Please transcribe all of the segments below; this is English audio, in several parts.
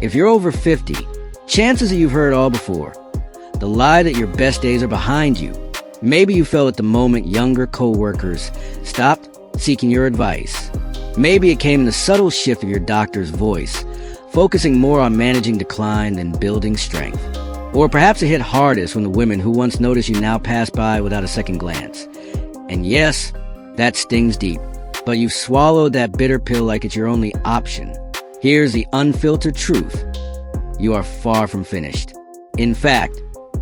If you're over 50, chances are you've heard all before. The lie that your best days are behind you. Maybe you felt at the moment younger co-workers stopped seeking your advice. Maybe it came in the subtle shift of your doctor's voice, focusing more on managing decline than building strength. Or perhaps it hit hardest when the women who once noticed you now pass by without a second glance. And yes, that stings deep, but you've swallowed that bitter pill like it's your only option. Here's the unfiltered truth. You are far from finished. In fact,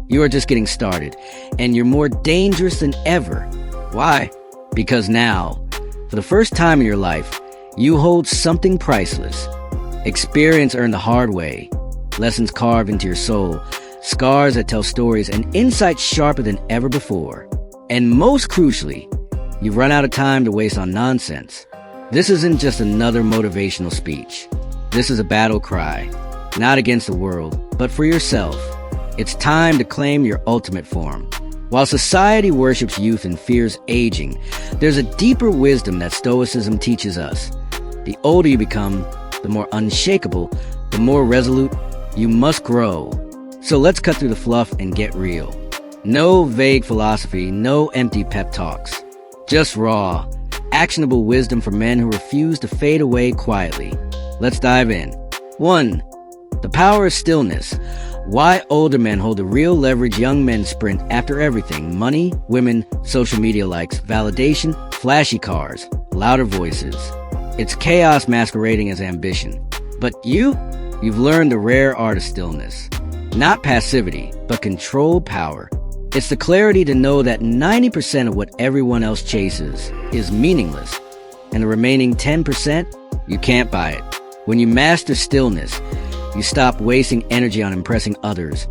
you are just getting started, and you're more dangerous than ever. Why? Because now, for the first time in your life, you hold something priceless. Experience earned the hard way, lessons carved into your soul, scars that tell stories, and insights sharper than ever before. And most crucially, you've run out of time to waste on nonsense. This isn't just another motivational speech. This is a battle cry, not against the world, but for yourself. It's time to claim your ultimate form. While society worships youth and fears aging, there's a deeper wisdom that Stoicism teaches us. The older you become, the more unshakable, the more resolute you must grow. So let's cut through the fluff and get real. No vague philosophy, no empty pep talks. Just raw, actionable wisdom for men who refuse to fade away quietly. Let's dive in. 1. The power of stillness. Why older men hold the real leverage young men sprint after everything: money, women, social media likes, validation, flashy cars, louder voices. It's chaos masquerading as ambition. But you've learned the rare art of stillness. Not passivity, but controlled power. It's the clarity to know that 90% of what everyone else chases is meaningless, and the remaining 10%, you can't buy it. When you master stillness, you stop wasting energy on impressing others,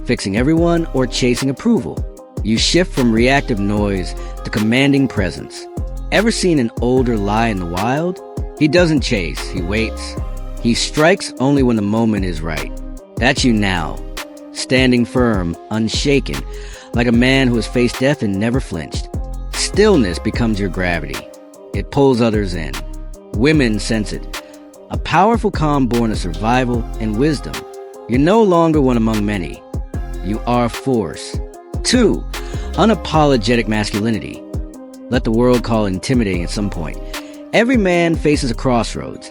fixing everyone, or chasing approval. You shift from reactive noise to commanding presence. Ever seen an older lie in the wild? He doesn't chase, he waits. He strikes only when the moment is right. That's you now, standing firm, unshaken, like a man who has faced death and never flinched. Stillness becomes your gravity. It pulls others in. Women sense it. A powerful calm born of survival and wisdom. You're no longer one among many. You are a force. 2. Unapologetic masculinity. Let the world call it intimidating at some point. Every man faces a crossroads.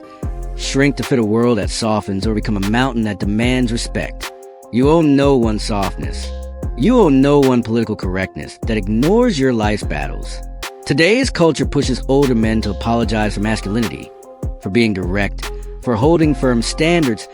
Shrink to fit a world that softens, or become a mountain that demands respect. You owe no one softness. You owe no one political correctness that ignores your life's battles. Today's culture pushes older men to apologize for masculinity, for being direct, for holding firm standards,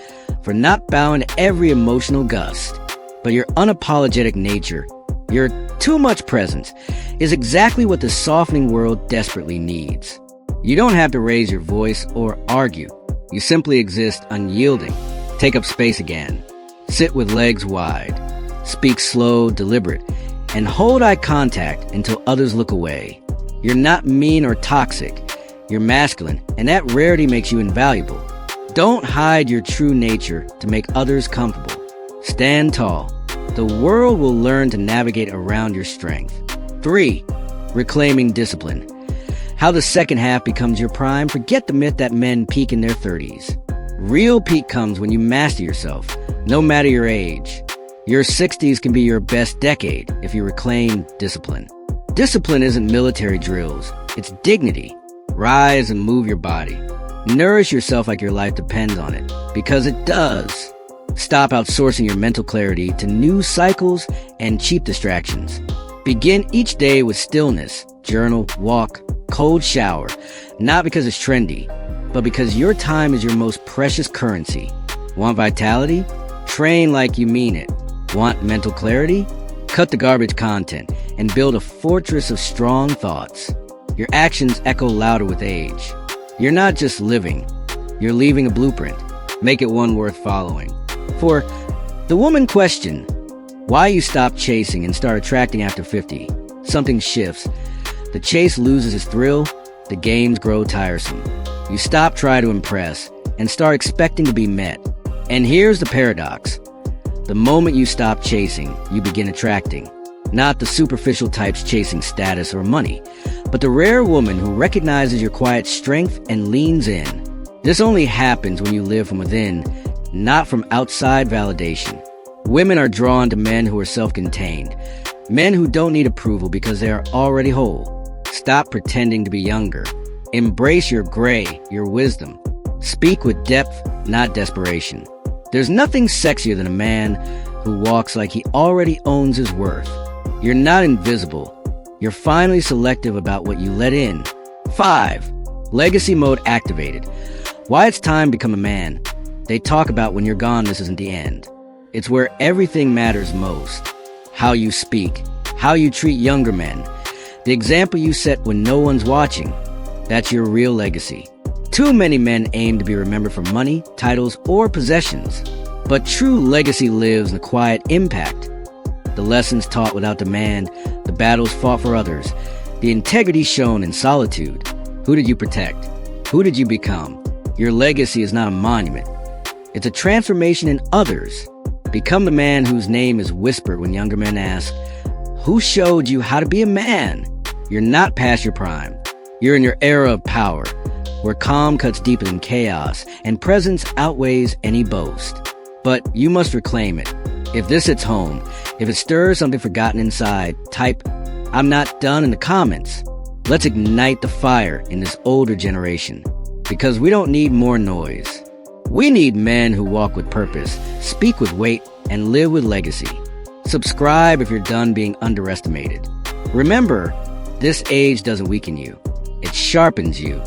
for not bowing to every emotional gust. But your unapologetic nature, your too much presence, is exactly what the softening world desperately needs. You don't have to raise your voice or argue. You simply exist unyielding. Take up space again. Sit with legs wide. Speak slow, deliberate, and hold eye contact until others look away. You're not mean or toxic. You're masculine, and that rarity makes you invaluable. Don't hide your true nature to make others comfortable. Stand tall. The world will learn to navigate around your strength. 3. Reclaiming discipline. How the second half becomes your prime. Forget the myth that men peak in their 30s. Real peak comes when you master yourself, no matter your age. Your 60s can be your best decade if you reclaim discipline. Discipline isn't military drills. It's dignity. Rise and move your body. Nourish yourself like your life depends on it, because it does. Stop outsourcing your mental clarity to news cycles and cheap distractions. Begin each day with stillness. Journal, walk, cold shower. Not because it's trendy, but because your time is your most precious currency. Want vitality? Train like you mean it. Want mental clarity? Cut the garbage content and build a fortress of strong thoughts. Your actions echo louder with age. You're not just living, you're leaving a blueprint. Make it one worth following. For the woman question, why you stop chasing and start attracting after 50, something shifts. The chase loses its thrill, the games grow tiresome. You stop trying to impress and start expecting to be met. And here's the paradox. The moment you stop chasing, you begin attracting. Not the superficial types chasing status or money, but the rare woman who recognizes your quiet strength and leans in. This only happens when you live from within, not from outside validation. Women are drawn to men who are self-contained, men who don't need approval because they are already whole. Stop pretending to be younger. Embrace your gray, your wisdom. Speak with depth, not desperation. There's nothing sexier than a man who walks like he already owns his worth. You're not invisible. You're finally selective about what you let in. 5. Legacy mode activated. Why it's time to become a man. They talk about when you're gone, this isn't the end. It's where everything matters most. How you speak, how you treat younger men, the example you set when no one's watching. That's your real legacy. Too many men aim to be remembered for money, titles, or possessions. But true legacy lives in the quiet impact. The lessons taught without demand, the battles fought for others, the integrity shown in solitude. Who did you protect? Who did you become? Your legacy is not a monument. It's a transformation in others. Become the man whose name is whispered when younger men ask, who showed you how to be a man? You're not past your prime. You're in your era of power, where calm cuts deeper than chaos, and presence outweighs any boast. But you must reclaim it. If this hits home, if it stirs something forgotten inside, type, I'm not done in the comments. Let's ignite the fire in this older generation. Because we don't need more noise. We need men who walk with purpose, speak with weight, and live with legacy. Subscribe if you're done being underestimated. Remember, this age doesn't weaken you. It sharpens you.